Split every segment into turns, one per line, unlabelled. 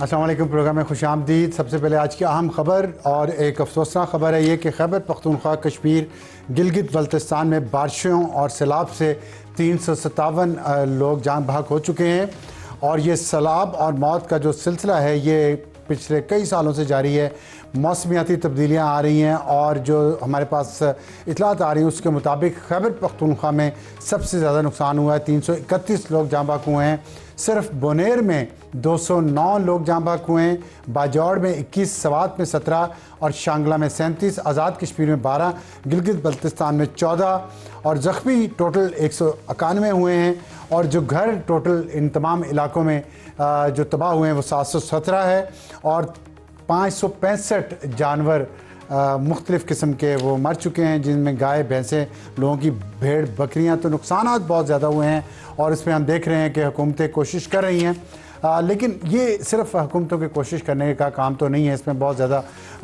अस्सलाम वालेकुम। प्रोग्राम में खुशामदीद। सबसे पहले आज की अहम खबर और एक अफसोसनाक खबर है ये कि खैबर पख्तूनख्वा कश्मीर गिलगित बल्तिस्तान में बारिशों और सैलाब से 357 लोग जान बहक हो चुके हैं और ये सैलाब और मौत का जो सिलसिला है ये पिछले कई सालों से जारी है। मौसमियाती तब्दीलियाँ आ रही हैं और जो हमारे पास इतलात आ रही हैं उसके मुताबिक खैबर पख्तूनख्वा में सबसे ज़्यादा नुकसान हुआ है। 331 लोग जाँ बहक हुए हैं। सिर्फ बोनेर में 209 लोग जाँ बहक हुए हैं, बाजौड़ में 21, सवात में 17 और शांगला में 37, आज़ाद कश्मीर में 12, गिलगित बल्तिस्तान में 14 और ज़ख्मी टोटल 191 हुए हैं। और जो घर टोटल इन तमाम इलाकों में जो तबाह हुए हैं वो 717 है और 565 जानवर मुख्तलिफ़ किस्म के वो मर चुके हैं, जिनमें गाय भैंसें, लोगों की भेड़ बकरियां। तो नुकसानात बहुत ज़्यादा हुए हैं और इसमें हम देख रहे हैं कि हुकूमतें कोशिश कर रही हैं, लेकिन ये सिर्फ हुकूमतों की कोशिश करने का काम तो नहीं है। इसमें बहुत ज़्यादा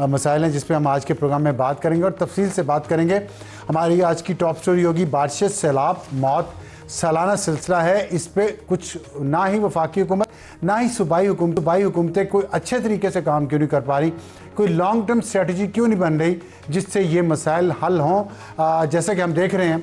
मसाइल हैं जिस पे हम आज के प्रोग्राम में बात करेंगे और तफसील से बात करेंगे। हमारी आज की टॉप स्टोरी होगी बारिशें, सैलाब, मौत, सालाना सिलसिला है। इस पे कुछ ना ही वफाकी हुकूमत ना ही सूबाई हुकूमतें कोई अच्छे तरीके से काम क्यों नहीं कर पा रही, कोई लॉन्ग टर्म स्ट्रेटजी क्यों नहीं बन रही जिससे ये मसाइल हल हों। जैसे कि हम देख रहे हैं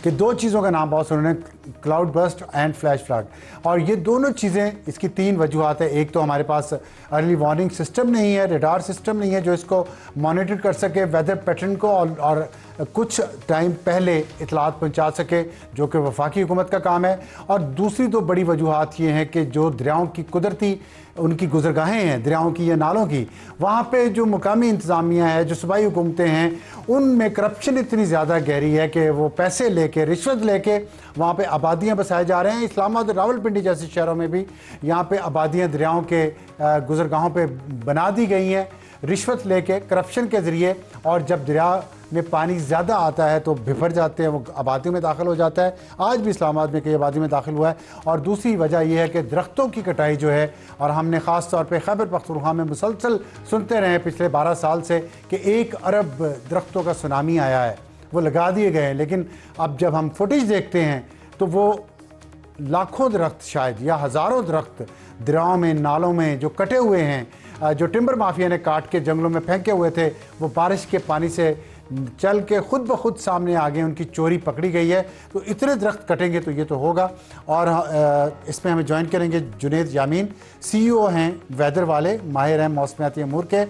कि दो चीज़ों का नाम बहुत सुन रहे हैं, cloud burst and flash flood, और ये दोनों चीज़ें, इसकी तीन वजूहत है। एक तो हमारे पास अर्ली वार्निंग सिस्टम नहीं है, रडार सिस्टम नहीं है जो इसको मॉनिटर कर सके वेदर पैटर्न को और कुछ टाइम पहले इतलात पहुंचा सके, जो कि वफाकी हुकूमत का काम है। और दूसरी दो बड़ी वजूहत ये हैं कि जो दरियाओं की कुदरती उनकी गुजरगाहें हैं, दरियाओं की या नालों की, वहाँ पे जो मुकामी इंतज़ामिया है, जो सूबाई हुकूमतें हैं, उनमें करप्शन इतनी ज़्यादा गहरी है कि वो पैसे लेके, रिश्वत लेके वहाँ पे आबादियाँ बसाए जा रहे हैं। इस्लामाबाद और रावलपिंडी जैसे शहरों में भी यहाँ पे आबादियाँ दरियाओं के गुजरगाहों पे बना दी गई हैं रिश्वत लेके, करप्शन के ज़रिए। और जब दरिया में पानी ज़्यादा आता है तो बिफर जाते हैं, वो आबादियों में दाखिल हो जाता है। आज भी इस्लामाबाद में कई आबादी में दाखिल हुआ है। और दूसरी वजह यह है कि दरख्तों की कटाई जो है, और हमने ख़ास तौर पे खैबर पख्तूनख्वा में मुसलसल सुनते रहे पिछले 12 साल से कि 1 अरब दरख्तों का सुनामी आया है, वो लगा दिए गए हैं। लेकिन अब जब हम फुटेज देखते हैं तो वो लाखों दरख्त शायद या हज़ारों दरख्त दरियाओं में, नालों में जो कटे हुए हैं, जो टिम्बर माफिया ने काट के जंगलों में फेंके हुए थे, वो बारिश के पानी से चल के खुद ब खुद सामने आ गए, उनकी चोरी पकड़ी गई है। तो इतने दरख्त कटेंगे तो ये तो होगा। और इसमें हमें ज्वाइन करेंगे जुनेद यामीन, CEO हैं वेदर वाले, माहिर हैं मौसमियाती अमूर के,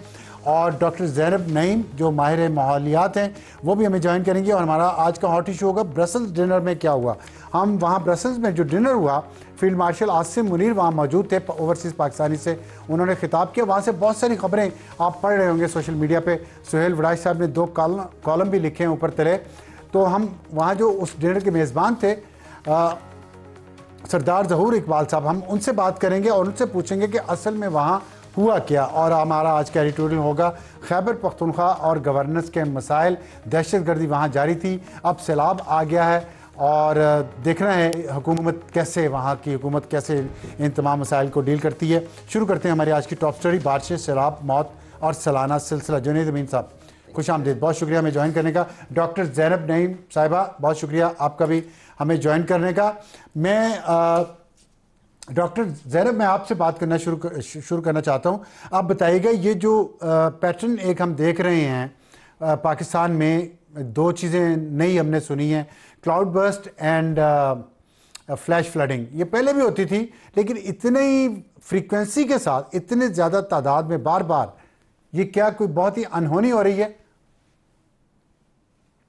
और डॉक्टर ज़ैनब नईम जो माहिर माहौलियात हैं, वो भी हमें ज्वाइन करेंगे। और हमारा आज का हॉट इशू होगा ब्रसल्स डिनर में क्या हुआ। हम वहाँ ब्रसल्स में जो डिनर हुआ, फील्ड मार्शल आसिम मुनीर वहाँ मौजूद थे, ओवरसीज़ पाकिस्तानी से उन्होंने खिताब किया। वहाँ से बहुत सारी खबरें आप पढ़ रहे होंगे सोशल मीडिया पे। सुहेल वड़ाई साहब ने 2 कॉलम भी लिखे हैं ऊपर तले। तो हम वहाँ जो उस डिनर के मेज़बान थे सरदार ज़हूर इकबाल साहब, हम उनसे बात करेंगे और उनसे पूछेंगे कि असल में वहाँ हुआ क्या। और हमारा आज का एडिटोरियल होगा खैबर पख्तूनख्वा और गवर्नेंस के मसाइल। दहशतगर्दी वहाँ जारी थी, अब सैलाब आ गया है और देखना है हुकूमत कैसे, वहाँ की हुकूमत कैसे इन तमाम मसाइल को डील करती है। शुरू करते हैं हमारी आज की टॉप स्टोरी बारिशें, सैलाब, मौत और सालाना सिलसिला। जुनेद अमीन साहब खुश आमदीद, बहुत शुक्रिया हमें ज्वाइन करने का। डॉक्टर ज़ैनब नईम साहिबा, बहुत शुक्रिया आपका भी हमें ज्वाइन करने का। मैं डॉक्टर ज़ैनब, मैं आपसे बात करना शुरू करना चाहता हूँ। आप बताइएगा, ये जो पैटर्न एक हम देख रहे हैं पाकिस्तान में, 2 चीज़ें नई हमने सुनी हैं, cloud burst and flash flooding. ये पहले भी होती थी लेकिन इतने ही फ्रीक्वेंसी के साथ, इतने ज़्यादा तादाद में बार बार, ये क्या कोई बहुत ही अनहोनी हो रही है?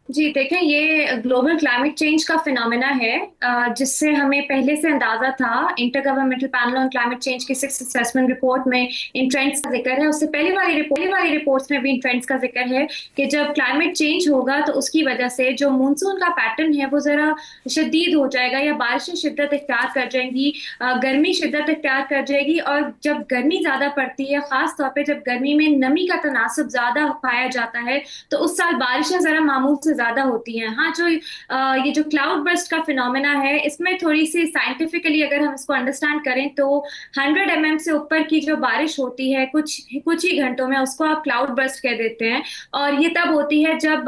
जी देखें, ये ग्लोबल क्लाइमेट चेंज का फिनोमेना है जिससे हमें पहले से अंदाजा था। Inter governmental panel on climate change की 6th असेसमेंट रिपोर्ट में इन ट्रेंड्स का जिक्र है। उससे पहले वाली रिपोर्ट्स में भी इन ट्रेंड्स का जिक्र है कि जब क्लाइमेट चेंज होगा तो उसकी वजह से जो मानसून का पैटर्न है वो जरा शदीद हो जाएगा, या बारिशें शिद्दत इख्तियार कर जाएंगी, गर्मी शिद्दत इख्तियार कर जाएगी। और जब गर्मी ज्यादा पड़ती है, खास तौर पर जब गर्मी में नमी का तनासब ज्यादा पाया जाता है, तो उस साल बारिशें जरा मामूल से ज्यादा होती हैं। हाँ, जो ये जो क्लाउड बर्स्ट का फिनोमेना है, इसमें थोड़ी सी साइंटिफिकली अगर हम इसको अंडरस्टैंड करें तो 100 mm से ऊपर की जो बारिश होती है कुछ कुछ ही घंटों में, उसको आप क्लाउड बर्स्ट कह देते हैं। और ये तब होती है जब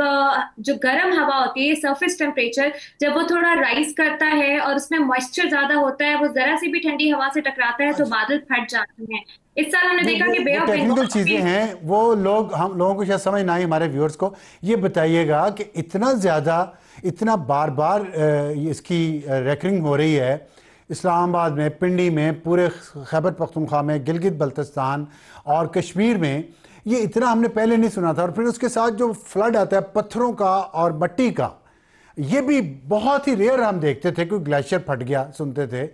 जो गर्म हवा होती है, सरफेस टेम्परेचर जब वो थोड़ा राइज करता है और उसमें मॉइस्चर ज्यादा होता है, वो जरा सी भी ठंडी हवा से टकराता है तो
अच्छा,
बादल फट जाते हैं। इस साल हमने
वो
देखा
वो
कि बे
वो
ऑफ
टेक्निकल
बंगाल
चीजें
भी।
हैं, वो लोग हम लोगों को शायद समझ ना आए, हमारे व्यूअर्स को ये बताइएगा कि इतना ज्यादा, इतना बार बार इसकी रेकरिंग हो रही है इस्लामाबाद में, पिंडी में, पूरे खैबर पख्तूनख्वा में, गिलगित बल्तिस्तान और कश्मीर में, ये इतना हमने पहले नहीं सुना था। और फिर उसके साथ जो फ्लड आता है पत्थरों का और मट्टी का, ये भी बहुत ही रेयर हम देखते थे, कोई ग्लेशियर फट गया सुनते थे।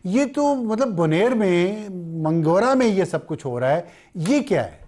ये तो मतलब बुनेर में, मंगोरा में ये सब कुछ हो रहा है, ये क्या है?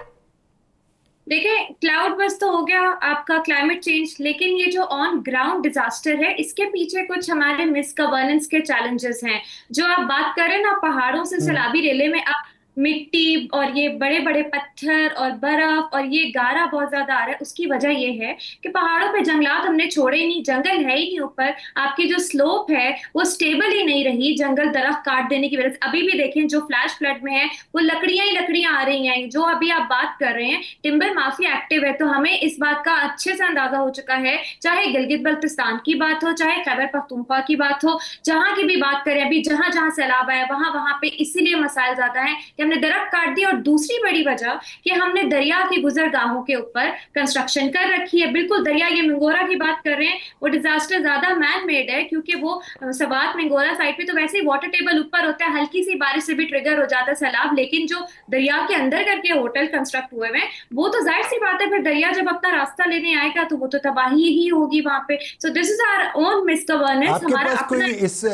देखिए, क्लाउड बस तो हो गया आपका क्लाइमेट चेंज, लेकिन ये जो ऑन ग्राउंड डिजास्टर है, इसके पीछे कुछ हमारे मिस गवर्नेंस के चैलेंजेस हैं। जो आप बात करें ना, पहाड़ों से
हम्म।
सैलाबी रेले में आप मिट्टी और ये बड़े बड़े पत्थर और बर्फ और ये गारा बहुत ज्यादा आ रहा है, उसकी वजह ये है कि पहाड़ों पे जंगलात हमने छोड़े ही नहीं, जंगल है ही नहीं ऊपर। आपकी जो स्लोप है वो स्टेबल ही नहीं रही, जंगल दरख्त काट देने की वजह से। अभी भी देखें जो फ्लैश फ्लड में है, वो लकड़ियां ही लकड़ियां आ रही हैं। जो अभी आप बात कर रहे हैं, टिम्बर माफिया एक्टिव है, तो हमें इस बात का अच्छे से अंदाजा हो चुका है। चाहे गिलगित बल्तिस्तान की बात हो, चाहे खैबर पख्तूनख्वा की बात हो, जहां की भी बात करें, अभी जहां जहां सैलाब आया वहां वहां पे इसीलिए मसाइल ज्यादा है कि हमने दरख्त काट दिए। और दूसरी बड़ी वजह कि हमने दरिया की गुजरगाहों के ऊपर कंस्ट्रक्शन कर रखी है। बिल्कुल दरिया, ये मंगोरा की बात कर रहे हैं, वो डिजास्टर ज्यादा मैन मेड है, क्योंकि वो सवात मंगोरा साइड पे तो वैसे ही वाटर टेबल ऊपर होता है, हल्की सी बारिश से भी ट्रिगर हो जाता है सैलाब। लेकिन जो दरिया के अंदर करके होटल कंस्ट्रक्ट हुए हैं, वो तो जाहिर सी बात है, फिर दरिया जब अपना रास्ता लेने आएगा तो वो तो तबाही ही होगी वहां पे। So this is our own misgovernance,
आपके
हमारा
पास
अपना।
कोई इस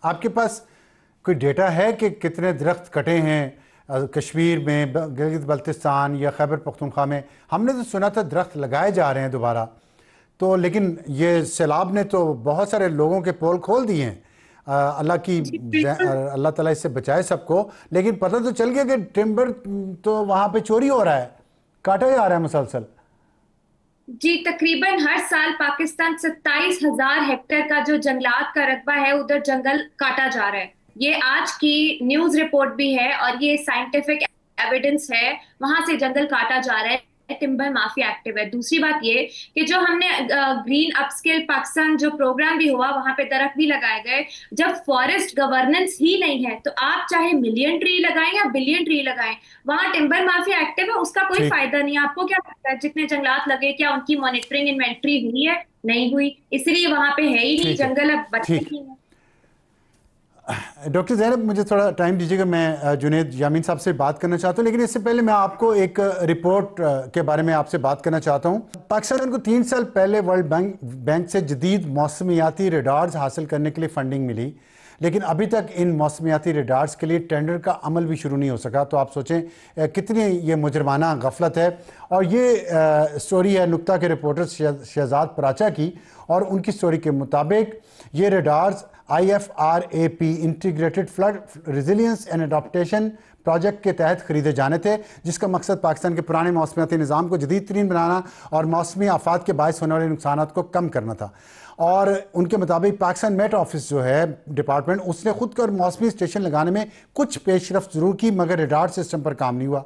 आपके पास कोई डेटा है कि कितने दरख्त कटे हैं कश्मीर में, गिलगित बल्तिस्तान या खैबर पख्तूनख्वा में? हमने तो सुना था दरख्त लगाए जा रहे हैं दोबारा, तो लेकिन ये सैलाब ने तो बहुत सारे लोगों के पोल खोल दिए हैं।
जी बिल्कुल।
अल्लाह ताला इससे बचाए सबको। लेकिन पता तो चल गया कि टिम्बर तो वहाँ पे चोरी हो रहा है, काटा जा रहा है मुसलसल।
जी, तकरीबन हर साल पाकिस्तान 27,000 हेक्टेयर का जो जंगलात का रकबा है, उधर जंगल काटा जा रहा है। ये आज की न्यूज रिपोर्ट भी है और ये साइंटिफिक एविडेंस है, वहां से जंगल काटा जा रहा है। टिम्बर माफिया एक्टिव है। दूसरी बात ये कि जो हमने ग्रीन अपस्केल पाकिस्तान जो प्रोग्राम भी हुआ, वहां पे दरख्त भी लगाए गए। जब फॉरेस्ट गवर्नेंस ही नहीं है, तो आप चाहे मिलियन ट्री लगाएं या बिलियन ट्री लगाएं, वहां टिम्बर माफिया एक्टिव है, उसका कोई
ठीक
फायदा नहीं है। आपको क्या लगता है जितने जंगलात लगे, क्या उनकी मॉनिटरिंग इन्वेंटरी हुई है? नहीं हुई, इसलिए वहां पे है ही नहीं,
ठीक है।
जंगल अब बचे
ठीक,
ही नहीं।
डॉक्टर ज़ैनब, मुझे थोड़ा टाइम दीजिएगा, मैं जुनैद यामीन साहब से बात करना चाहता हूँ, लेकिन इससे पहले मैं आपको एक रिपोर्ट के बारे में आपसे बात करना चाहता हूँ। पाकिस्तान को 3 साल पहले वर्ल्ड बैंक से जदीद मौसमियाती रडार्स हासिल करने के लिए फंडिंग मिली, लेकिन अभी तक इन मौसमियाती रडार्स के लिए टेंडर का अमल भी शुरू नहीं हो सका। तो आप सोचें कितनी ये मुजरमाना गफलत है। और ये स्टोरी है नुक्ता के रिपोर्टर शहजाद पराचा की, और उनकी स्टोरी के मुताबिक ये radars IFRAP integrated flood resilience and adaptation project के तहत खरीदे जाने थे, जिसका मकसद पाकिस्तान के पुराने मौसमियाती निज़ाम को जदीद तरीन बनाना और मौसमी आफात के बायस होने वाले नुकसान को कम करना था। और उनके मुताबिक पाकिस्तान मेट ऑफिस जो है डिपार्टमेंट, उसने खुद कर मौसमी स्टेशन लगाने में कुछ पेशरफ जरूर की, मगर रडार सिस्टम पर काम नहीं हुआ।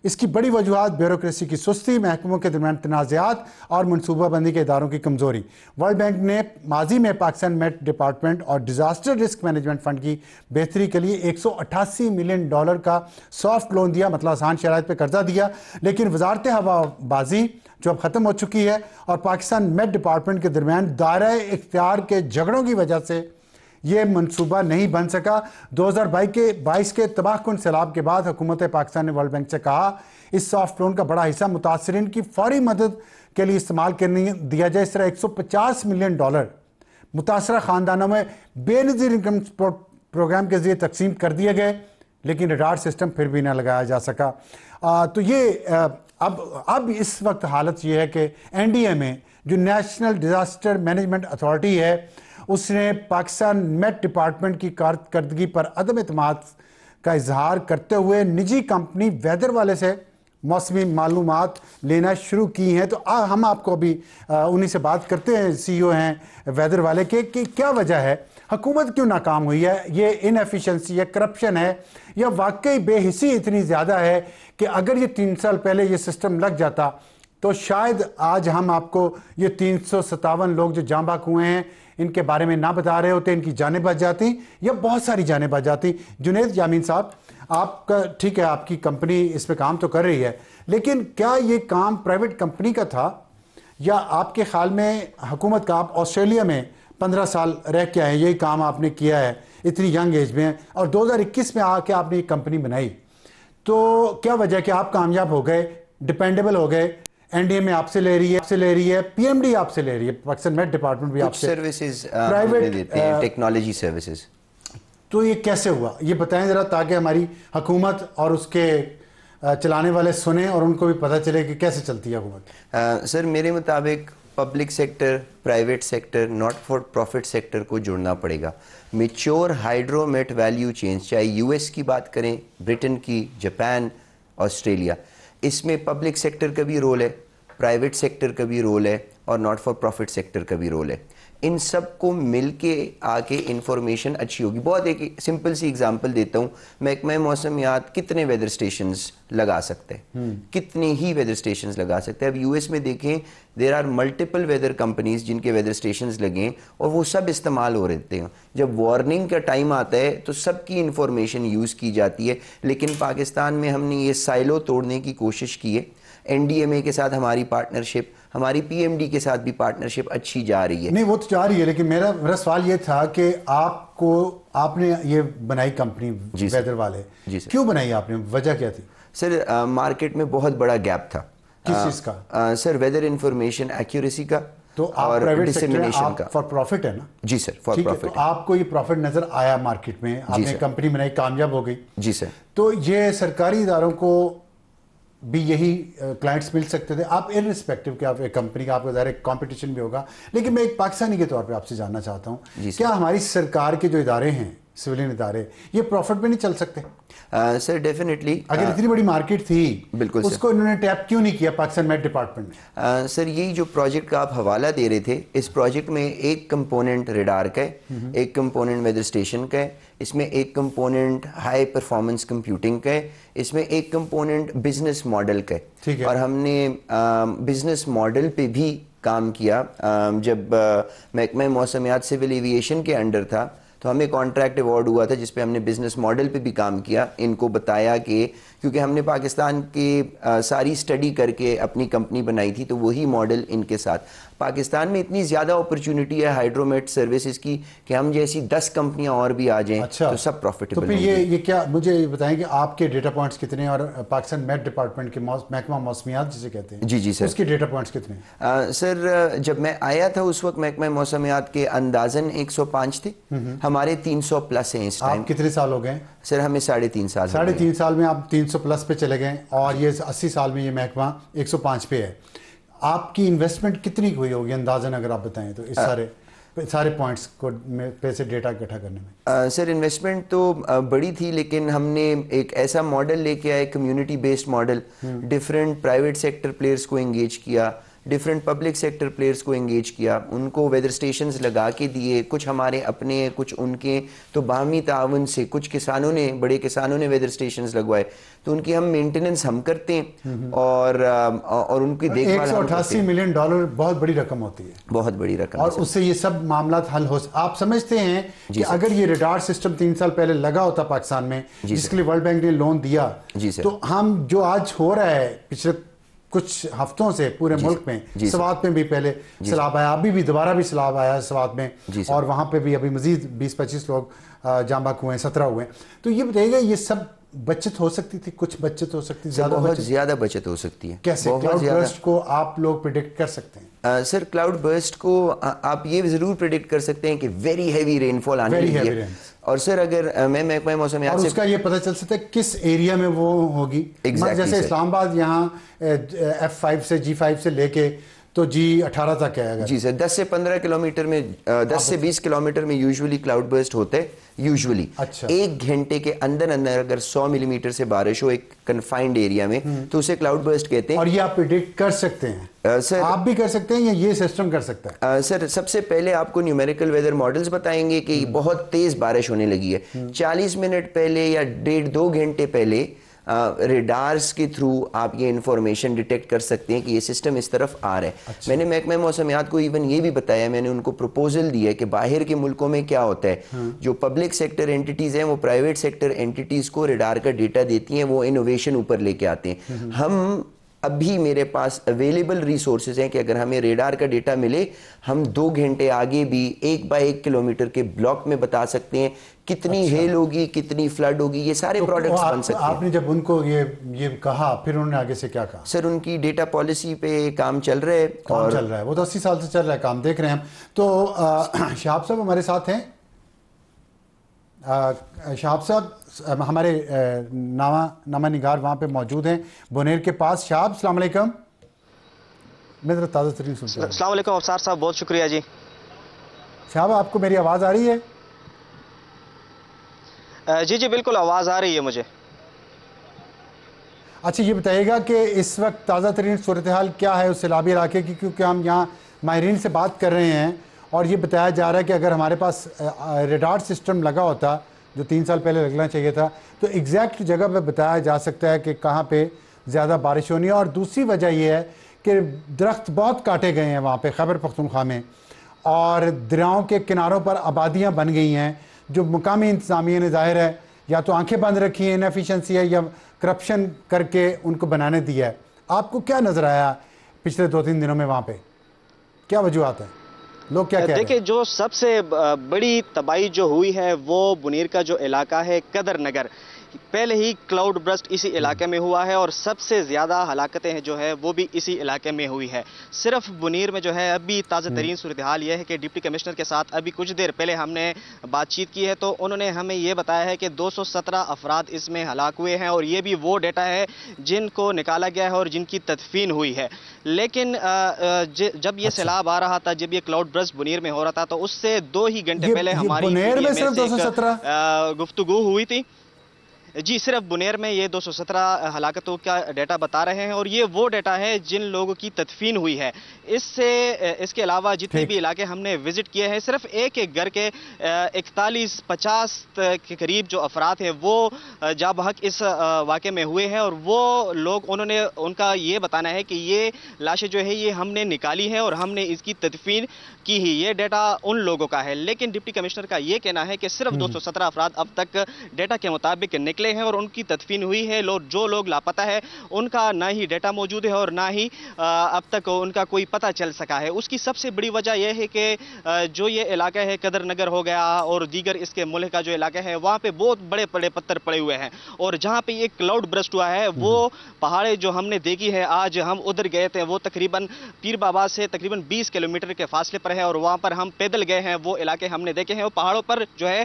इसकी बड़ी वजूहत ब्यूरोक्रेसी की सुस्ती, महकमों के दरमियान तनाज़ात और मनसूबाबंदी के इदारों की कमज़ोरी। वर्ल्ड बैंक ने माजी में पाकिस्तान मेट डिपार्टमेंट और डिज़ास्टर रिस्क मैनेजमेंट फ़ंड की बेहतरी के लिए $188 मिलियन का सॉफ्ट लोन दिया, मतलब आसान शराइत पर कर्जा दिया। लेकिन वजारत हवाबाजी जो अब ख़त्म हो चुकी है और पाकिस्तान मेट डिपार्टमेंट के दरमियान दायरा इख्तियार के झगड़ों की वजह से ये मनसूबा नहीं बन सका। 2022 के तबाहकुन सैलाब के बाद हुकूमत पाकिस्तान ने वर्ल्ड बैंक से कहा इस सॉफ्ट लोन का बड़ा हिस्सा मुतासरीन की फौरी मदद के लिए इस्तेमाल करने दिया जाए। इस तरह $150 मिलियन मुतासरा ख़ानदानों में बेनज़ीर इनकम सपोर्ट प्रोग्राम के जरिए तकसीम कर दिए गए, लेकिन रडार सिस्टम फिर भी ना लगाया जा सका। तो ये अब इस वक्त हालत ये है कि NDA में जो नेशनल डिज़ास्टर मैनेजमेंट अथॉरिटी है, उसने पाकिस्तान मेट डिपार्टमेंट की कारकर्दगी पर अदम एतमाद का इजहार करते हुए निजी कंपनी वेदर वाले से मौसमी मालूमात लेना शुरू की हैं। तो हम आपको अभी उन्हीं से बात करते हैं, CEO हैं वेदर वाले के, कि क्या वजह है, हुकूमत क्यों नाकाम हुई है, ये इनएफिशिएंसी है, करप्शन है, या वाकई बेहिसी इतनी ज़्यादा है कि अगर ये 3 साल पहले ये सिस्टम लग जाता तो शायद आज हम आपको ये 357 लोग जो जाँ बाक हुए हैं इनके बारे में ना बता रहे होते, इनकी जानें बच जाती या बहुत सारी जानें बच जाती। जुनैद यामीन साहब, आपका ठीक है, आपकी कंपनी इस पे काम तो कर रही है, लेकिन क्या ये काम प्राइवेट कंपनी का था या आपके ख्याल में हुकूमत का? आप ऑस्ट्रेलिया में 15 साल रह के आए, यही काम आपने किया है इतनी यंग एज में, और 2021 में आके आपने ये कंपनी बनाई, तो क्या वजह कि आप कामयाब हो गए, डिपेंडेबल हो गए, एनडीए में आपसे ले रही है, पीएमडी आपसे ले रही है, पाकिस्तान मेट डिपार्टमेंट भी आपसे,
सर्विसेज
प्राइवेट
देते हैं, टेक्नोलॉजी सर्विसेज।
तो ये कैसे हुआ, ये बताएं जरा, ताकि हमारी हुकूमत और उसके चलाने वाले सुने और उनको भी पता चले कि कैसे चलती है हुकूमत।
सर मेरे मुताबिक public sector, private sector, not for profit sector को जुड़ना पड़ेगा। मेच्योर हाइड्रोमेट वैल्यू चेंज, चाहे यूएस की बात करें, ब्रिटेन की, जापान, ऑस्ट्रेलिया, इसमें पब्लिक सेक्टर का भी रोल है, प्राइवेट सेक्टर का भी रोल है और नॉट फॉर प्रॉफिट सेक्टर का भी रोल है। इन सब को मिलके आके इंफॉर्मेशन अच्छी होगी। बहुत एक सिंपल सी एग्जांपल देता हूँ, महकमा मौसमियात कितने वेदर स्टेशंस लगा सकते हैं, कितने ही वेदर स्टेशंस लगा सकते हैं। अब यूएस में देखें, there are multiple weather companies जिनके वेदर स्टेशंस लगे और वो सब इस्तेमाल हो रहते हैं। जब वार्निंग का टाइम आता है तो सबकी इंफॉर्मेशन यूज़ की जाती है, लेकिन पाकिस्तान में हमने ये साइलो तोड़ने की कोशिश की है। एनडीएमए के साथ हमारी पार्टनरशिप, हमारी पीएमडी के साथ भी पार्टनरशिप अच्छी जा रही है।
नहीं, वो तो जा रही है, लेकिन मेरा सवाल ये था कि आपने ये बनाई कंपनी वेदर वाले,
जी सर,
क्यों बनाई आपने, वजह क्या थी?
सर मार्केट में बहुत बड़ा गैप था।
किस चीज का?
सर वेदर इंफॉर्मेशन एक्यूरेसी का,
तो आप प्राइवेट सेक्टर का फॉर प्रॉफिट है ना?
जी सर, फॉर प्रॉफिट।
तो आपको ये प्रॉफिट नजर आया मार्केट में, आपने कंपनी बनाई, कामयाब हो गई।
जी सर।
तो ये सरकारी इदारों को भी यही क्लाइंट्स मिल सकते थे, आप इररिस्पेक्टिव कि आप एक कंपनी का, आपका ज़ाहिर कंपटीशन भी होगा, लेकिन मैं एक पाकिस्तानी के तौर पे आपसे जानना चाहता हूँ, क्या हमारी सरकार के जो इदारे हैं, सिविलियन इदारे, ये प्रॉफिट में नहीं चल सकते?
सर डेफिनेटली,
अगर इतनी बड़ी मार्केट थी,
बिल्कुल
उसको इन्होंने टैप क्यों नहीं किया पाकिस्तान मेट डिपार्टमेंट ने?
सर यही जो प्रोजेक्ट का आप हवाला दे रहे थे, इस प्रोजेक्ट में एक कंपोनेंट रेडार का है, एक कंपोनेंट वेदर स्टेशन का है, इसमें एक कंपोनेंट हाई परफॉर्मेंस कंप्यूटिंग का है, इसमें एक कंपोनेंट बिजनेस मॉडल का है। और हमने बिजनेस मॉडल पे भी काम किया। जब महकमा मौसमियात सिविल एविएशन के अंडर था तो हमें कॉन्ट्रैक्ट अवार्ड हुआ था जिसपे हमने बिजनेस मॉडल पे भी काम किया। इनको बताया कि क्योंकि हमने पाकिस्तान के सारी स्टडी करके अपनी कंपनी बनाई थी, तो वही मॉडल इनके साथ। पाकिस्तान में इतनी ज़्यादा अपॉर्चुनिटी है हाइड्रोमेट सर्विसेज की कि हम जैसी 10 कंपनियां और भी आ जाएं, तो सब प्रॉफिटेबल।
तो फिर ये क्या, मुझे ये बताएं कि आपके डेटा पॉइंट्स कितने हैं और पाकिस्तान मेट डिपार्टमेंट के महकमा मौसमियात जिसे कहते हैं,
जी सर,
उसके डेटा पॉइंट्स कितने हैं?
सर जब मैं आया था उस वक्त महकमा मौसमियात के अंदाजन 105 थे, हमारे 300 प्लस हैं इस टाइम।
आप कितने साल हो गए?
सर हमें 3.5 साल।
3.5 साल में आप 300 प्लस पे चले गए और ये 80 साल में ये महकमा 105 पे है। आपकी इन्वेस्टमेंट कितनी हुई होगी अंदाजन, अगर आप बताएं तो, इस सारे पॉइंट्स को पैसे डेटा इकट्ठा करने में?
सर इन्वेस्टमेंट तो बड़ी थी, लेकिन हमने एक ऐसा मॉडल लेके आए, community based model. Different private sector players को एंगेज किया, डिफरेंट पब्लिक सेक्टर प्लेयर्स को एंगेज किया, उनको वेदर स्टेशंस लगा के दिए, कुछ हमारे अपने कुछ उनके, तो बाहमी ताउन से कुछ किसानों ने, बड़े किसानों ने वेदर स्टेशंस लगवाए, तो उनकी हम मेंटेनेंस हम करते हैं और उनकी देखभाल।
$188 मिलियन बहुत बड़ी रकम होती है,
बहुत बड़ी रकम, और
उससे ये सब मामला हल हो। आप समझते हैं कि अगर ये रडार सिस्टम 3 साल पहले लगा होता पाकिस्तान में, जिसके लिए वर्ल्ड बैंक ने लोन दिया, तो हम जो आज हो रहा है पिछले कुछ हफ्तों से पूरे मुल्क में, सवात में भी पहले सैलाब आया, अभी भी दोबारा भी सैलाब आया सवात में, और वहां पे भी अभी मजीद 20-25 लोग जाँ बाक हुए हैं, 17 हुए हैं। तो ये बताइएगा, ये सब बचत हो सकती थी? कुछ बचत हो सकती है,
बहुत ज्यादा बचत हो सकती है।
कैसे क्लाउड बर्स्ट को आप लोग प्रेडिक्ट कर सकते हैं?
सर क्लाउड बर्स्ट को आप ये जरूर प्रेडिक्ट कर सकते हैं कि वेरी हैवी रेनफॉल आने वाली है। और सर अगर मैं महकमा मौसमियात से,
उसका ये पता चल सकता है किस एरिया में वो होगी। जैसे इस्लामाबाद यहाँ F5 से G5 से लेके तो जी 18 तक है। अगर
जी सर 10 से 15 किलोमीटर में 10 से 20 किलोमीटर में यूजुअली क्लाउड बर्स्ट होते हैं यूजुअली।
अच्छा।
एक घंटे के अंदर अंदर अगर 100 मिलीमीटर से बारिश हो एक कन्फाइंड एरिया में तो उसे क्लाउड बर्स्ट कहते हैं।
और ये आप प्रिडिक्ट कर सकते हैं?
सर
आप भी कर सकते हैं या ये सिस्टम कर सकता है?
सर सबसे पहले आपको न्यूमेरिकल वेदर मॉडल्स बताएंगे कि बहुत तेज बारिश होने लगी है। 40 मिनट पहले या 1.5-2 घंटे पहले रेडार्स के थ्रू आप ये इंफॉर्मेशन डिटेक्ट कर सकते हैं कि ये सिस्टम इस तरफ आ रहा है।
अच्छा।
मैंने महकमा मौसमियात को इवन ये भी बताया, मैंने उनको प्रपोजल दिया कि बाहर के मुल्कों में क्या होता है, जो पब्लिक सेक्टर एंटिटीज हैं वो प्राइवेट सेक्टर एंटिटीज को रेडार का डेटा देती हैं, वो इनोवेशन ऊपर लेके आते हैं। हम अभी मेरे पास अवेलेबल रिसोर्सेज हैं कि अगर हमें रेडार का डेटा मिले हम 2 घंटे आगे भी 1 बाय 1 किलोमीटर के ब्लॉक में बता सकते हैं कितनी हेल होगी, कितनी फ्लड होगी, ये सारे प्रोडक्ट्स बन सकते हैं।
आपने जब उनको ये कहा फिर उन्होंने आगे से क्या कहा?
सर उनकी डेटा पॉलिसी पे काम चल रहा है।
काम चल रहा है, वो तो 80 साल से चल रहा है काम, देख रहे हैं हम। तो शहाब साहब हमारे साथ हैं। शहाब साहब हमारे नामा निगार वहाँ पे मौजूद हैं बुनेर के पास। शहाब अस्सलाम वालेकुम। मैं ज़रा ताज़ा तरीन सुनता हूँ।
अस्सलाम वालेकुम अफसार साहब, बहुत शुक्रिया जी।
शहाब आपको मेरी आवाज़ आ रही है?
जी जी बिल्कुल आवाज़ आ रही है मुझे।
अच्छा ये बताइएगा कि इस वक्त ताज़ा तरीन सूरत हाल क्या है उस सैलाबी इलाके की, क्योंकि हम यहाँ माहिरीन से बात कर रहे हैं और ये बताया जा रहा है कि अगर हमारे पास रेडार सिस्टम लगा होता जो 3 साल पहले लगना चाहिए था तो एग्जैक्ट जगह पे बताया जा सकता है कि कहाँ पे ज़्यादा बारिश होनी है। और दूसरी वजह यह है कि दरख्त बहुत काटे गए हैं वहाँ पे खैबर पख्तूनख्वा में, और दरियाओं के किनारों पर आबादियाँ बन गई हैं जो मुकामी इंतज़ामिया ने ज़ाहिर है या तो आंखें बंद रखी हैं, इनएफिशिएंसी है, या करप्शन करके उनको बनाने दिया है। आपको क्या नज़र आया पिछले 2-3 दिनों में वहाँ पे, क्या वजूहत है, लोग क्या कह रहे हैं?
देखिए जो सबसे बड़ी तबाही जो हुई है वो बुनीर का जो इलाका है कदर नगर, पहले ही क्लाउड बर्स्ट इसी इलाके में हुआ है और सबसे ज़्यादा हलाकतें हैं जो है वो भी इसी इलाके में हुई है। सिर्फ बुनीर में जो है अभी ताज़ा तरीन सूरत हाल यह है कि डिप्टी कमिश्नर के साथ अभी कुछ देर पहले हमने बातचीत की है तो उन्होंने हमें ये बताया है कि 217 अफराद इसमें हलाक हुए हैं और ये भी वो डेटा है जिनको निकाला गया है और जिनकी तदफीन हुई है। लेकिन जब ये सैलाब आ रहा था, जब ये क्लाउड बर्स्ट बुनीर में हो रहा था तो उससे 2 ही घंटे पहले हमारी गुफ्तगू हुई थी। जी सिर्फ बुनेर में ये 217 हलाकतों का डेटा बता रहे हैं और ये वो डेटा है जिन लोगों की तदफीन हुई है। इसके अलावा जितने भी इलाके हमने विजिट किए हैं सिर्फ एक एक घर के 41-50 के करीब जो अफराद हैं वो जा बहक इस वाक़े में हुए हैं और वो लोग उनका ये बताना है कि ये लाशें जो है ये हमने निकाली है और हमने इसकी तदफीन की ही। ये डेटा उन लोगों का है, लेकिन डिप्टी कमिश्नर का ये कहना है कि सिर्फ 217 अफराद अब तक डेटा के मुताबिक निकले हैं और उनकी तदफीन हुई है। जो लोग लापता है उनका ना ही डेटा मौजूद है और ना ही अब तक उनका कोई पता चल सका है। उसकी सबसे बड़ी वजह यह है कि जो ये इलाका है कदर नगर हो गया और दीगर इसके मुल्क का जो इलाका है वहाँ पे बहुत बड़े बड़े पत्थर पड़े हुए हैं और जहाँ पे ये क्लाउड बर्स्ट हुआ है वो पहाड़े जो हमने देखी है, आज हम उधर गए थे, वो तकरीबन पीर बाबा से तकरीबन 20 किलोमीटर के फासले पर है और वहाँ पर हम पैदल गए हैं, वो इलाके हमने देखे हैं। पहाड़ों पर जो है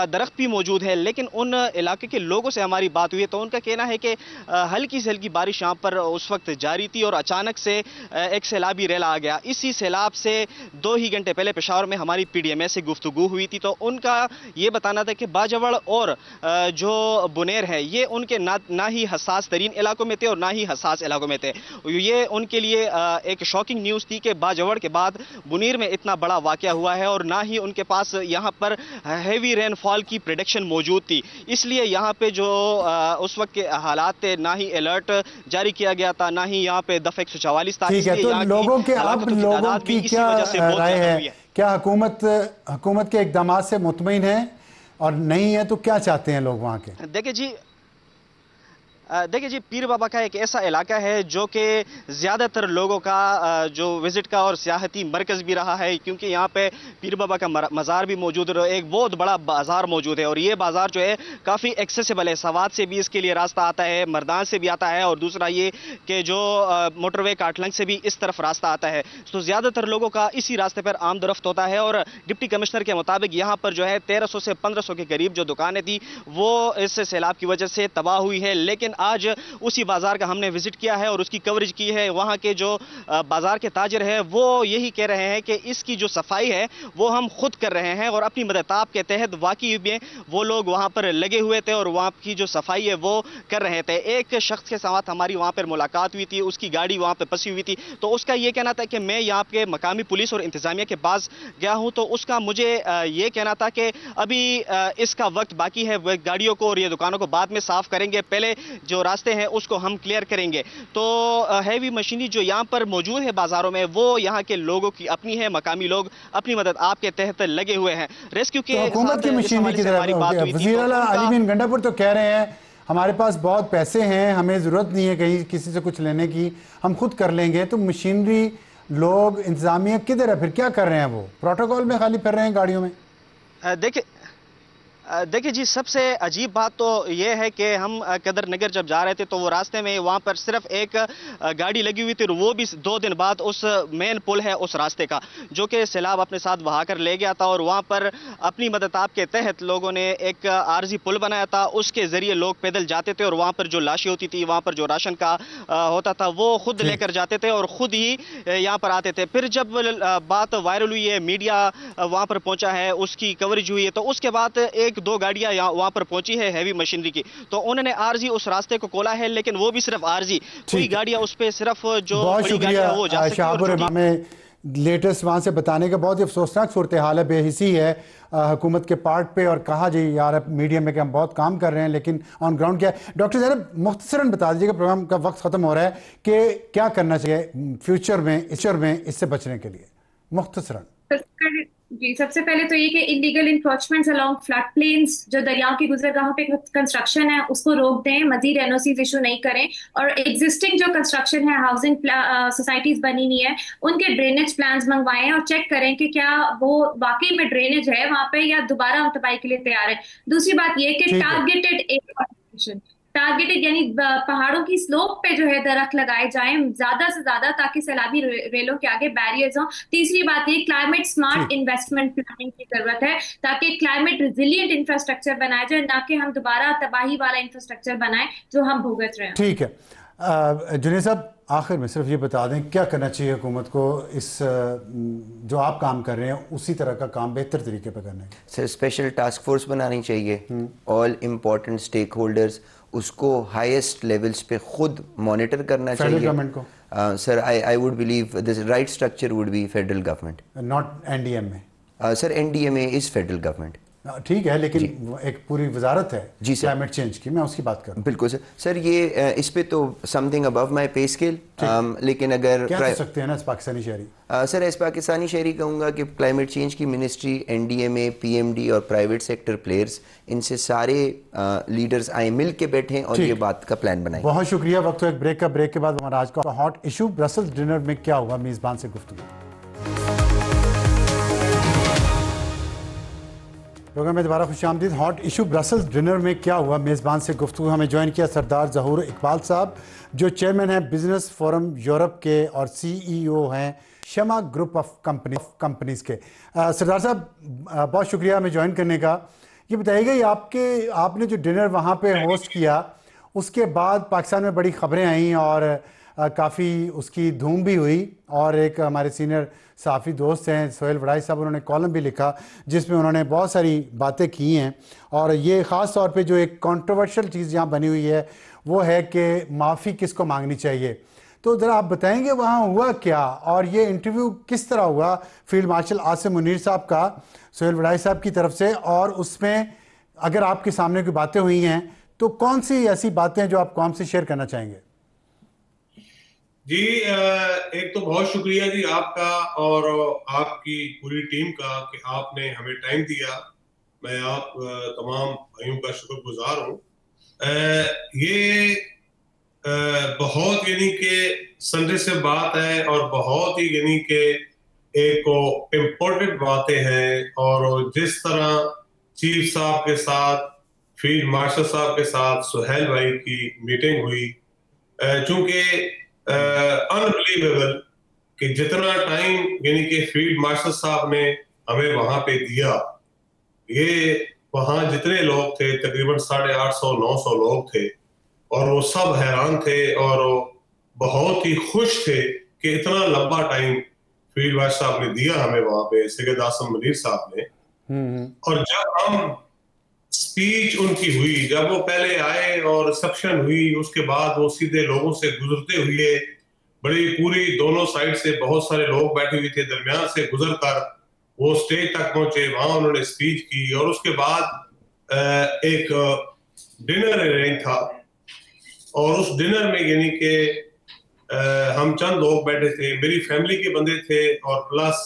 दरख्त भी मौजूद है, लेकिन उन इलाके के लोगों से हमारी बात हुई तो उनका कहना है कि हल्की से हल्की बारिश यहाँ पर उस वक्त जारी थी और अचानक से एक सैलाबी रेला आ गया। इसी सैलाब से 2 ही घंटे पहले पेशावर में हमारी PDMS से गुफ्तगू हुई थी तो उनका ये बताना था कि बाजवड़ और जो बुनेर है ये उनके ना ही हसास तरीन इलाकों में थे और ना ही हसास इलाकों में थे। ये उनके लिए एक शॉकिंग न्यूज़ थी कि बाजवड़ के बाद बुनीर में इतना बड़ा वाक़या हुआ है और ना ही उनके पास यहाँ पर हैवी रेनफॉल की प्रेडिक्शन मौजूद थी। इसलिए यहाँ पे जो उस वक्त के हालात थे, ना ही अलर्ट जारी किया गया था, ना ही यहाँ पे दफ़ा 144 था।
ठीक है, तो लोगों की क्या राय है? क्या हुकूमत के इक़दाम से मुतमईन है और नहीं है तो क्या चाहते हैं लोग वहाँ के?
देखिए जी पीर बाबा का एक ऐसा इलाका है जो कि ज़्यादातर लोगों का जो विज़िट का और सियाहती मरकज़ भी रहा है, क्योंकि यहाँ पे पीर बाबा का मज़ार भी मौजूद है, एक बहुत बड़ा बाज़ार मौजूद है और ये बाज़ार जो है काफ़ी एक्सेसिबल है। सवात से भी इसके लिए रास्ता आता है, मर्दान से भी आता है और दूसरा ये कि जो मोटरवे काटलंग से भी इस तरफ रास्ता आता है, तो ज़्यादातर लोगों का इसी रास्ते पर आमदरफ्त होता है। और डिप्टी कमिश्नर के मुताबिक यहाँ पर जो है 1300 से 1500 के करीब जो दुकानें थी वो इस सैलाब की वजह से तबाह हुई है, लेकिन आज उसी बाजार का हमने विजिट किया है और उसकी कवरेज की है। वहाँ के जो बाजार के ताजर है वो यही कह रहे हैं कि इसकी जो सफाई है वो हम खुद कर रहे हैं और अपनी मदताब के तहत वाकई में वो लोग वहाँ पर लगे हुए थे और वहाँ की जो सफाई है वो कर रहे थे। एक शख्स के साथ हमारी वहाँ पर मुलाकात हुई थी, उसकी गाड़ी वहाँ पर फंसी हुई थी, तो उसका ये कहना था कि मैं यहाँ के मकामी पुलिस और इंतजामिया के पास गया हूँ, तो उसका मुझे ये कहना था कि अभी इसका वक्त बाकी है, गाड़ियों को और ये दुकानों को बाद में साफ करेंगे, पहले जो रास्ते हैं उसको हम क्लियर करेंगे। तो हैवी मशीनरी जो यहाँ पर मौजूद है बाजारों में वो यहाँ के लोगों की अपनी है, मकामी लोग अपनी मदद आपके तहत लगे हुए हैं। रेस्क्यू के
हुकूमत की मशीनरी की तरफ वज़ीर आला अली बिन गंडापुर तो कह रहे हैं हमारे पास बहुत पैसे हैं, हमें ज़रूरत नहीं है कहीं किसी से कुछ लेने की, हम खुद कर लेंगे। तो मशीनरी लोग इंतजामिया किधर है, फिर क्या कर रहे हैं? वो प्रोटोकॉल में खाली फिर रहे हैं गाड़ियों में।
देखिए जी, सबसे अजीब बात तो ये है कि हम कदर नगर जब जा रहे थे तो वो रास्ते में वहाँ पर सिर्फ एक गाड़ी लगी हुई थी और वो भी 2 दिन बाद उस मेन पुल है उस रास्ते का जो कि सैलाब अपने साथ बहा कर ले गया था और वहाँ पर अपनी मदताब के तहत लोगों ने एक आर्जी पुल बनाया था, उसके ज़रिए लोग पैदल जाते थे और वहाँ पर जो लाशें होती थी, वहाँ पर जो राशन का होता था वो खुद लेकर जाते थे और ख़ुद ही यहाँ पर आते थे। फिर जब बात वायरल हुई है, मीडिया वहाँ पर पहुँचा है, उसकी कवरेज हुई है, तो उसके बाद 1-2 गाड़ियां वहां पर पहुंची है हैवी मशीनरी की, तो उन्होंने आरजी उस रास्ते को खोला है, लेकिन वो भी सिर्फ आरजी, कोई गाड़ियां उस पे सिर्फ जो बड़ी गाड़ियां वो जा सकती है।
लेटेस्ट वहाँ से बताने का बहुत ही अफसोसनाक सूरत हाल है, बेहिसी है हुकूमत के पार्ट पे, और कहा जी यार मीडिया में कि हम बहुत काम कर रहे हैं लेकिन ऑन ग्राउंड क्या है। डॉक्टर ज़रा मुख्तसरन बता दीजिएगा, प्रोग्राम का वक्त ख़त्म हो रहा है, कि क्या करना चाहिए फ्यूचर में इससे बचने के लिए, मुख्तसरन।
जी, सबसे पहले तो ये कि illegal encroachments along flood plains, जो दरियाओं की गुजरगाहों पे कंस्ट्रक्शन है उसको रोक दें, मजीद एनओसीज इशू नहीं करें, और एग्जिस्टिंग जो कंस्ट्रक्शन है, हाउसिंग सोसाइटीज बनी हुई है, उनके ड्रेनेज प्लान्स मंगवाएं और चेक करें कि क्या वो वाकई में ड्रेनेज है वहां पे या दोबारा हम तबाही के लिए तैयार है। दूसरी बात ये कि टारगेटेड यानी पहाड़ों की स्लोप पे जो है दरख्त लगाए जाएं ज्यादा से ज्यादा, ताकि सैलाबी रेलों के आगे बैरियर्स हों। तीसरी बात ये क्लाइमेट स्मार्ट इन्वेस्टमेंट प्लानिंग की जरूरत है ताकि क्लाइमेट रिजिलियंट इंफ्रास्ट्रक्चर बनाया जाए, ना कि हम दोबारा तबाही वाला इंफ्रास्ट्रक्चर बनाएं जो हम भुगत रहे हैं।
ठीक है, जुनैद साहब आखिर में सिर्फ ये बता दें क्या करना चाहिए हुकूमत को इस जो आप काम कर रहे हैं उसी तरह का काम बेहतर तरीके पर करने के?
सर स्पेशल टास्क फोर्स बनानी चाहिए, ऑल इम्पोर्टेंट स्टेक होल्डर्स उसको हाईएस्ट लेवल्स पे खुद मॉनिटर करना चाहिए
गवर्नमेंट को।
Sir I would believe this right structure would be federal government,
not NDM में।
Sir NDMA is federal government,
ठीक है, लेकिन एक पूरी वजारत है जी क्लाइमेट चेंज की, मैं उसकी बात कर रहा हूँ।
बिल्कुल सर। सर ये इस पे तो समथिंग अबव माय पे स्केल, लेकिन अगर
क्या कर सकते हैं ना इस पाकिस्तानी शहरी?
सर इस पाकिस्तानी शहरी कहूँगा कि क्लाइमेट चेंज की मिनिस्ट्री, एनडीएमए, पीएमडी और प्राइवेट सेक्टर प्लेयर्स, इनसे सारे लीडर्स आए मिल के बैठे और ये बात का प्लान बनाए।
बहुत शुक्रिया। वक्त एक ब्रेक का, ब्रेक के बाद हमारा आज का हॉट इशू ब्रसल्स डिनर में क्या हुआ, मेजबान से गुफ्तगू। प्रोग्राम में दोबारा खुशामदीद। हॉट इशू ब्रसल्स डिनर में क्या हुआ, मेज़बान से गुफ्तगू। हमें ज्वाइन किया सरदार ज़हूर इकबाल साहब, जो चेयरमैन हैं बिजनेस फोरम यूरोप के और सीईओ हैं शमा ग्रुप ऑफ कंपनीज़ के। सरदार साहब बहुत शुक्रिया हमें ज्वाइन करने का। ये बताइएगा ये आपने जो डिनर वहाँ पे होस्ट किया उसके बाद पाकिस्तान में बड़ी ख़बरें आई और काफ़ी उसकी धूम भी हुई, और एक हमारे सीनियर साफ़ी दोस्त हैं सोहेल वड़ाई साहब, उन्होंने कॉलम भी लिखा जिसमें उन्होंने बहुत सारी बातें की हैं, और ये ख़ास तौर पे जो एक कंट्रोवर्शियल चीज़ यहाँ बनी हुई है वो है कि माफ़ी किसको मांगनी चाहिए। तो ज़रा आप बताएंगे वहाँ हुआ क्या, और ये इंटरव्यू किस तरह हुआ फील्ड मार्शल आसिम मुनीर साहब का सोहेल वड़ाई साहब की तरफ से, और उसमें अगर आपके सामने कोई बातें हुई हैं तो कौन सी ऐसी बातें जो आप कौम से शेयर करना चाहेंगे?
जी एक तो बहुत शुक्रिया जी आपका और आपकी पूरी टीम का कि आपने हमें टाइम दिया। मैं आप तमाम भाइयों का शुक्रगुजार हूँ। ये बहुत यानी कि संडे से बात है और बहुत ही यानी कि एक इम्पोर्टेंट बातें हैं, और जिस तरह चीफ साहब के साथ, फील्ड मार्शल साहब के साथ सुहेल भाई की मीटिंग हुई, चूंकि अनबिलीवेबल कि जितना टाइम यानी कि फील्ड मार्शल साहब ने हमें वहां पे दिया, ये वहां जितने लोग थे तकरीबन 850-900 लोग थे, और वो सब हैरान थे और बहुत ही खुश थे कि इतना लंबा टाइम फील्ड मार्शल साहब ने दिया हमें वहां पे, सैयद आसिम मुनीर साहब ने। और जब हम स्पीच उनकी हुई, जब वो पहले आए और रिसेप्शन हुई, उसके बाद वो सीधे लोगों से गुजरते हुए बड़ी पूरी दोनों साइड से बहुत सारे लोग बैठे हुए थे, दरमियान से गुजर कर वो स्टेज तक पहुंचे, वहां उन्होंने स्पीच की और उसके बाद एक डिनर अरेंज था और उस डिनर में यानी कि हम चंद लोग बैठे थे, मेरी फैमिली के बंदे थे और प्लस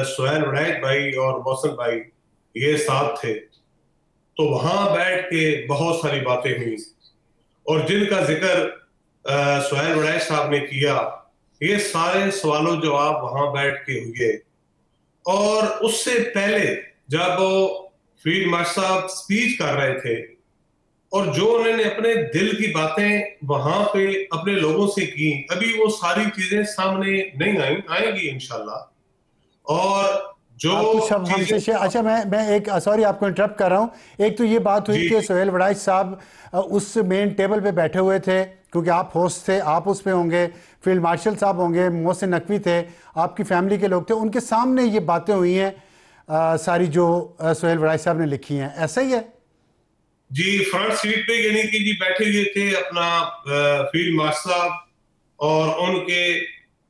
सुहैल वड़ैच भाई और मोहसिन भाई ये साथ थे। तो वहां बैठ के बहुत सारी बातें हुई और जिनका जिक्र सुहैल वड़ैच साहब ने किया, ये सारे सवालों जवाब वहां बैठ के हुए। और उससे पहले जब फील्ड मार्शल साहब स्पीच कर रहे थे और जो उन्होंने अपने दिल की बातें वहां पे अपने लोगों से की, अभी वो सारी चीजें सामने नहीं आएंगी इंशाल्लाह। और जो
आप कुछ शब्द हमसे शेयर, अच्छा मैं एक सॉरी आपको इंटरप्ट कर रहा हूं। एक तो ये बात हुई कि सुहैल वड़ैच साहब उस मेन टेबल पे बैठे हुए थे क्योंकि आप होस्ट थे, आप उस पे होंगे, फील्ड मार्शल साहब होंगे, मोहसिन नकवी थे, आपकी फैमिली के लोग थे, उनके सामने ये बातें हुई हैं सारी जो सुहैल वड़ैच साहब ने लिखी हैं, ऐसा ही है?
जी, फ्रंट सीट पे यानी कि जी बैठे हुए थे अपना फील्ड मार्शल साहब और उनके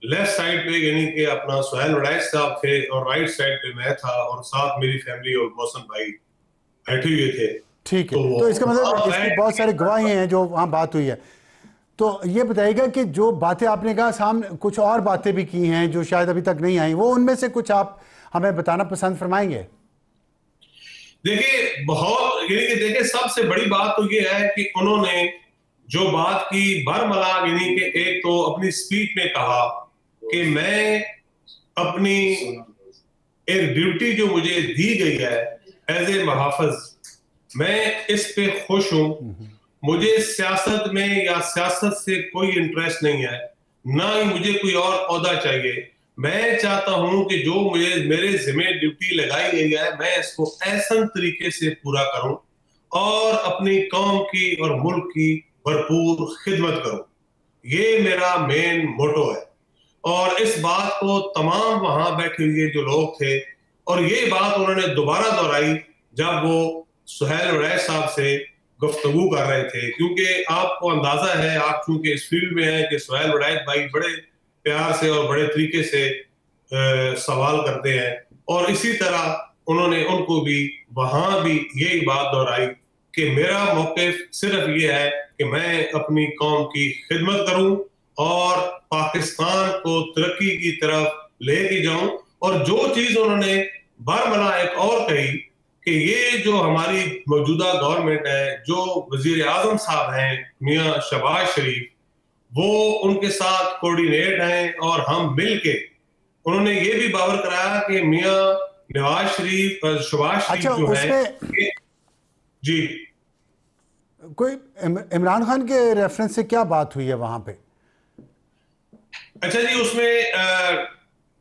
लेफ्ट साइड पे यानी कि अपना सुहैल वड़ैच साहब थे और राइट साइड पे मैं था और साथ मेरी फैमिली और मोहसिन भाई बैठे हुए थे।
ठीक है, तो इसका मतलब इसकी बहुत सारी गवाही हैं जो वहाँ बात हुई है। तो ये बताइएगा कि जो बातें आपने कहा, सामने कुछ और बातें भी की हैं जो शायद अभी तक नहीं आई, वो उनमें से कुछ आप हमें बताना पसंद फरमाएंगे?
देखिए, बहुत यानी कि देखिए सबसे बड़ी बात तो ये है कि उन्होंने जो बात की बरमला यानी कि एक तो अपनी स्पीच में कहा कि मैं अपनी एक ड्यूटी जो मुझे दी गई है एज ए मुहाफिज, मैं इस पे खुश हूं, मुझे सियासत में या सियासत से कोई इंटरेस्ट नहीं है, ना ही मुझे कोई और ओहदा चाहिए। मैं चाहता हूं कि जो मुझे मेरे जिम्मे ड्यूटी लगाई गई है मैं इसको ऐसा तरीके से पूरा करूं और अपनी कौम की और मुल्क की भरपूर खिदमत करूं। ये मेरा मेन मोटो है और इस बात को तमाम वहां बैठे हुए जो लोग थे और ये बात उन्होंने दोबारा दोहराई जब वो सुहैल वड़ैच साहब से गुफ्तगू कर रहे थे, क्योंकि आपको अंदाजा है, आप चूंकि इस फील्ड में हैं, कि सुहैल वड़ैच भाई बड़े प्यार से और बड़े तरीके से सवाल करते हैं और इसी तरह उन्होंने उनको भी वहां भी यही बात दोहराई कि मेरा मौक़िफ़ सिर्फ ये है कि मैं अपनी कौम की खिदमत करूं और पाकिस्तान को तरक्की की तरफ लेके जाऊं। और जो चीज उन्होंने बरमला एक और कही कि ये जो हमारी मौजूदा गवर्नमेंट है, जो वजीर आजम साहब हैं मियां शहबाज शरीफ, वो उनके साथ कोऑर्डिनेट हैं और हम मिलके, उन्होंने ये भी बावर कराया कि मियां नवाज शरीफ शहबाज शरीफ
अच्छा,
जो है जी,
कोई इमरान खान के रेफरेंस से क्या बात हुई है वहां पे?
अच्छा जी, उसमें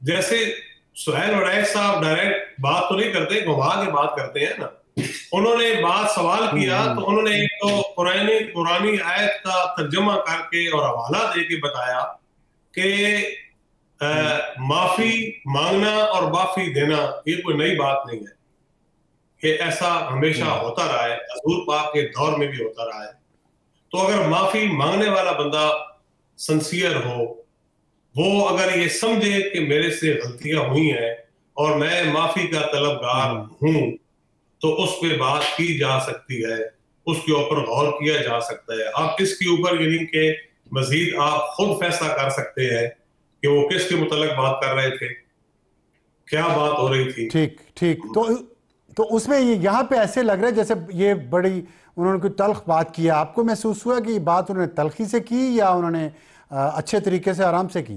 जैसे सुहैल वड़ैच साहब डायरेक्ट बात तो नहीं करते, घुमा के बात करते हैं ना। उन्होंने बात सवाल किया तो उन्होंने एक तो पुरानी आयत का तर्जुमा करके और हवाला दे के बताया कि माफी मांगना और माफी देना ये कोई नई बात नहीं है, ये ऐसा हमेशा होता रहा है, हजूर पाक के दौर में भी होता रहा है। तो अगर माफी मांगने वाला बंदा सिंसियर हो, वो अगर ये समझे कि मेरे से गलतियां हुई हैं और मैं माफी का तलबगार हूं, तो उस पर बात की जा सकती है, उसके ऊपर गौर किया जा सकता है। आप इसके ऊपर यानी कि मजीद आप खुद फैसला कर सकते हैं कि वो किसके मुतल्लिक बात कर रहे थे, क्या बात हो रही थी।
ठीक ठीक, तो उसमें यहाँ पे ऐसे लग रहा है जैसे ये बड़ी उन्होंने कोई तल्ख बात की। आपको महसूस हुआ कि बात उन्होंने तल्खी से की या उन्होंने अच्छे तरीके से आराम से की?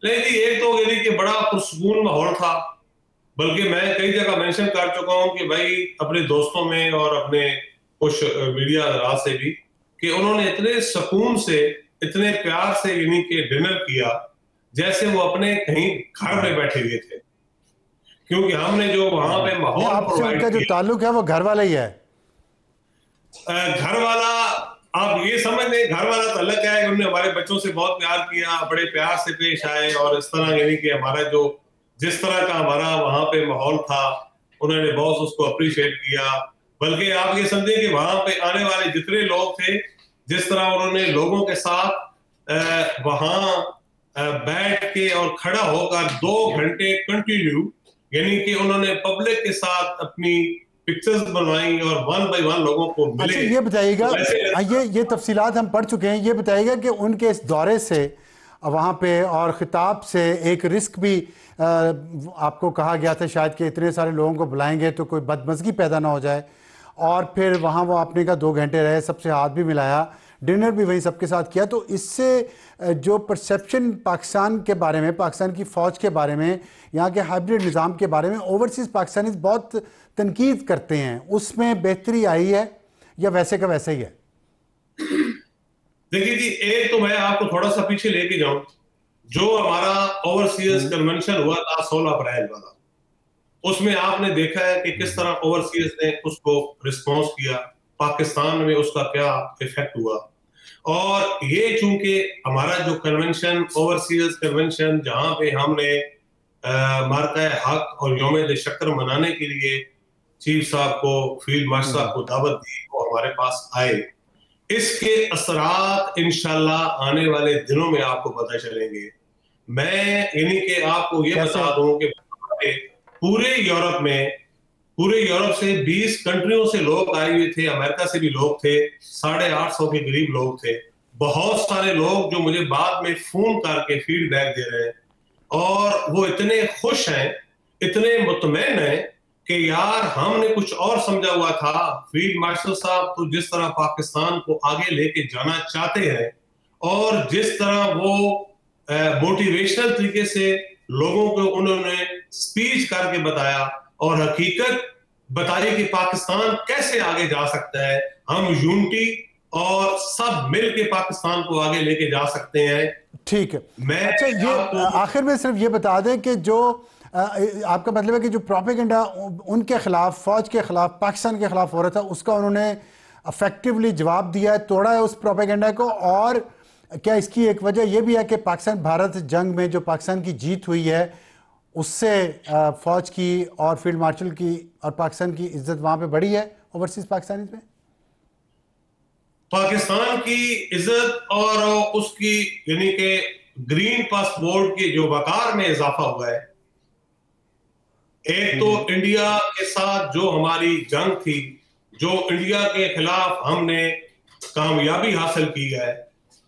नहीं जी, एक तो यानी कि बड़ा पुरसकून माहौल था, बल्कि मैं कई जगह मेंशन कर चुका हूं कि भाई अपने दोस्तों में और अपने कुछ मीडिया हजरात से भी, कि उन्होंने इतने सुकून से इतने प्यार से यानी कि डिनर किया जैसे वो अपने कहीं घर में बैठे हुए थे, क्योंकि हमने जो वहां पे माहौल
आपसे उनका जो ताल्लुक है वो घर वाला ही है।
घर वाला आप ये समझ लें घर वाला ताल्लुक क्या है, उन्होंने हमारे बच्चों से बहुत प्यार किया, बड़े प्यार से पेश आए, और इस तरह यानी कि हमारा जो जिस तरह का हमारा वहां पे माहौल था उन्होंने बहुत उसको अप्रिशिएट किया। बल्कि आप ये समझे कि वहां पे आने वाले जितने लोग थे, जिस तरह उन्होंने लोगों के साथ वहां बैठ के और खड़ा होकर 2 घंटे कंटिन्यू यानी कि उन्होंने पब्लिक के साथ अपनी पिक्चर्स बनवाई और 1 बाय 1 लोगों को मिले।
अच्छा ये बताइएगा, ये तफसीलात हम पढ़ चुके हैं, ये बताइएगा कि उनके इस दौरे से वहाँ पे और खिताब से एक रिस्क भी आपको कहा गया था शायद कि इतने सारे लोगों को बुलाएंगे तो कोई बदमज़गी पैदा ना हो जाए, और फिर वहाँ वो आपने का 2 घंटे रहे, सबसे हाथ भी मिलाया, डिनर भी वहीं सबके साथ किया। तो इससे जो परसेप्शन पाकिस्तान के बारे में, पाकिस्तान की फ़ौज के बारे में, यहाँ के हाइब्रिड निज़ाम के बारे में ओवरसीज़ पाकिस्तानीज़ बहुत तनकीद करते हैं, उसमें बेहतरी आई है या वैसे का वैसे ही है?
देखिए जी, एक तो मैं आपको थोड़ा सा पीछे लेके जाऊं, जो हमारा ओवरसीज कन्वेंशन हुआ था 16 अप्रैल वाला, उसमें आपने देखा है कि किस तरह ओवरसीज ने उसको रिस्पॉन्स किया, पाकिस्तान में उसका क्या इफेक्ट हुआ। और ये चूंकि हमारा जो कन्वेंशन ओवरसीज कन्वेंशन जहां पे हमने मार्का हक और यौम शक्र मनाने के लिए चीफ साहब को, फील्ड मार्शल साहब को दावत दी, वो हमारे पास आए, इसके असरात इंशाल्लाह आने वाले दिनों में आपको पता चलेंगे। मैं यानी कि आपको ये बता दूं कि पूरे यूरोप से 20 कंट्रियों से लोग आए हुए थे, अमेरिका से भी लोग थे, 850 के करीब लोग थे। बहुत सारे लोग जो मुझे बाद में फोन करके फीडबैक दे रहे हैं, और वो इतने खुश हैं, इतने मुतमईन हैं कि यार हमने कुछ और समझा हुआ था, फील्ड मार्शल साहब तो जिस तरह पाकिस्तान को आगे लेके जाना चाहते हैं और जिस तरह वो मोटिवेशनल तरीके से लोगों को उन्होंने स्पीच करके बताया और हकीकत बताई कि पाकिस्तान कैसे आगे जा सकता है, हम यूनिटी और सब मिल के पाकिस्तान को आगे लेके जा सकते हैं।
ठीक है, अच्छा ये आखिर में सिर्फ ये बता दें कि जो आपका मतलब है कि जो प्रोपेगेंडा उनके खिलाफ, फौज के खिलाफ, पाकिस्तान के खिलाफ हो रहा था, उसका उन्होंने इफेक्टिवली जवाब दिया है, तोड़ा है उस प्रोपेगेंडा को। और क्या इसकी एक वजह यह भी है कि पाकिस्तान भारत जंग में जो पाकिस्तान की जीत हुई है उससे फौज की और फील्ड मार्शल की और पाकिस्तान की इज्जत वहां पे बढ़ी है ओवरसीज पाकिस्तानी में?
पाकिस्तान की इज्जत और उसकी यानी कि ग्रीन पासपोर्ट के जो वकार में इजाफा हुआ है। एक तो इंडिया के साथ जो हमारी जंग थी, जो इंडिया के खिलाफ हमने कामयाबी हासिल की है,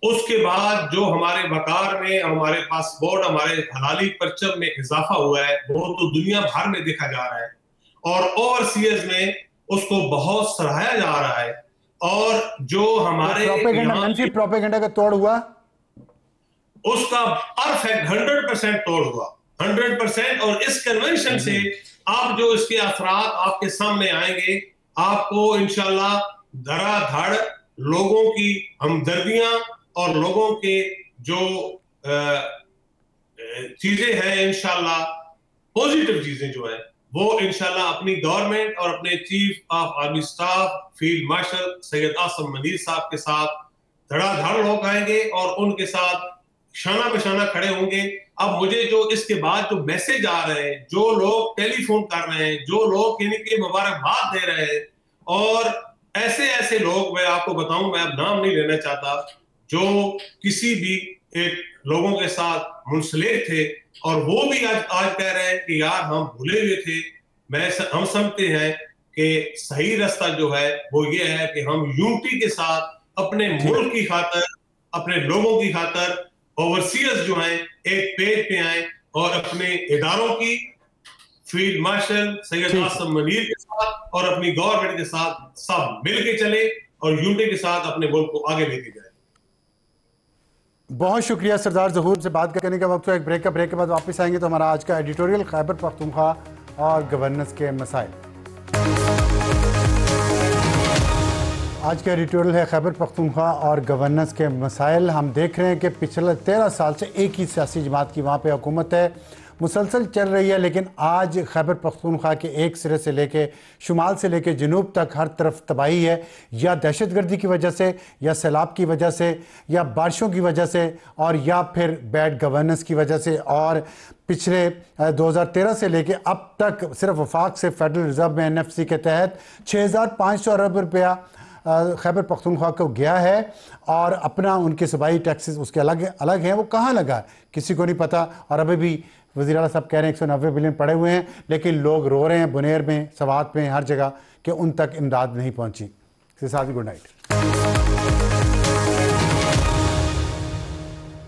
उसके बाद जो हमारे वकार में, हमारे पासपोर्ट, हमारे हलाली परचम में इजाफा हुआ है, वो तो दुनिया भर में देखा जा रहा है और ओवरसीज में उसको बहुत सराहा जा रहा है। और जो हमारे
प्रोपेगेंडा का तोड़ हुआ,
उसका परफेक्ट 100% तोड़ हुआ, 100%। और इस कन्वेंशन से आप जो इसके असरात आपके सामने आएंगे, आपको इंशाल्लाह धड़ाधड़ लोगों की हमदर्दियां और लोगों के जो चीजें हैं, इंशाल्लाह पॉजिटिव चीजें जो है वो इंशाल्लाह अपनी गवर्नमेंट और अपने chief of army staff field marshal Syed Asim Munir साहब के साथ धड़ाधड़ लोग आएंगे और उनके साथ शाना बशाना खड़े होंगे। अब मुझे जो इसके बाद जो मैसेज आ रहे हैं, जो लोग टेलीफोन कर रहे हैं, जो लोग यानी कि मुबारकबाद दे रहे हैं, और ऐसे ऐसे लोग मैं आपको बताऊं, मैं अब नाम नहीं लेना चाहता, जो किसी भी एक लोगों के साथ मुंसलिक थे और वो भी आज कह रहे हैं कि यार हम भूले हुए थे। हम समझते हैं कि सही रास्ता जो है वो ये है कि हम यूनिटी के साथ अपने मुल्क की खातर, अपने लोगों की खातर ओवरसीज जो हैं एक पेज पे आए और अपने इदारों की, फील्ड मार्शल सैयद आसम मनीर के साथ और अपनी गवर्नमेंट के साथ सब मिल के चले और यूनिटी के साथ अपने मुल्क को आगे लेके जाए।
बहुत शुक्रिया सरदार ज़हूर से बात करने का वक्त हुआ। एक ब्रेक के बाद वापस आएंगे तो हमारा आज का एडिटोरियल खैबर पख्तूनख्वा और गवर्नेंस के मसाइल। आज का एडिटोरियल है खैबर पख्तूनख्वा और गवर्नेंस के मसाइल। हम देख रहे हैं कि पिछले 13 साल से एक ही सियासी जमात की वहाँ पे हुकूमत है। मुसलसल चल रही है, लेकिन आज खैबर पख्तूनख्वा के एक सिरे से लेके शुमाल से लेके जनूब तक हर तरफ तबाही है, या दहशतगर्दी की वजह से, या सैलाब की वजह से, या बारिशों की वजह से, और या फिर बैड गवर्नेंस की वजह से। और पिछले 2013 से लेके अब तक सिर्फ वफाक से फेडरल रिजर्व में NFC के तहत 6500 अरब रुपया खैबर पख्तूनख्वा को गया है, और अपना उनके सूबाई टैक्सेस उसके अलग अलग हैं, वो कहाँ लगा किसी को नहीं पता। और अभी भी वज़ीर आला साहब कह रहे हैं 190 बिलियन पड़े हुए हैं, लेकिन लोग रो रहे हैं बुनेर में, सवात में, हर जगह कि उन तक इमदाद नहीं पहुँची। Good night.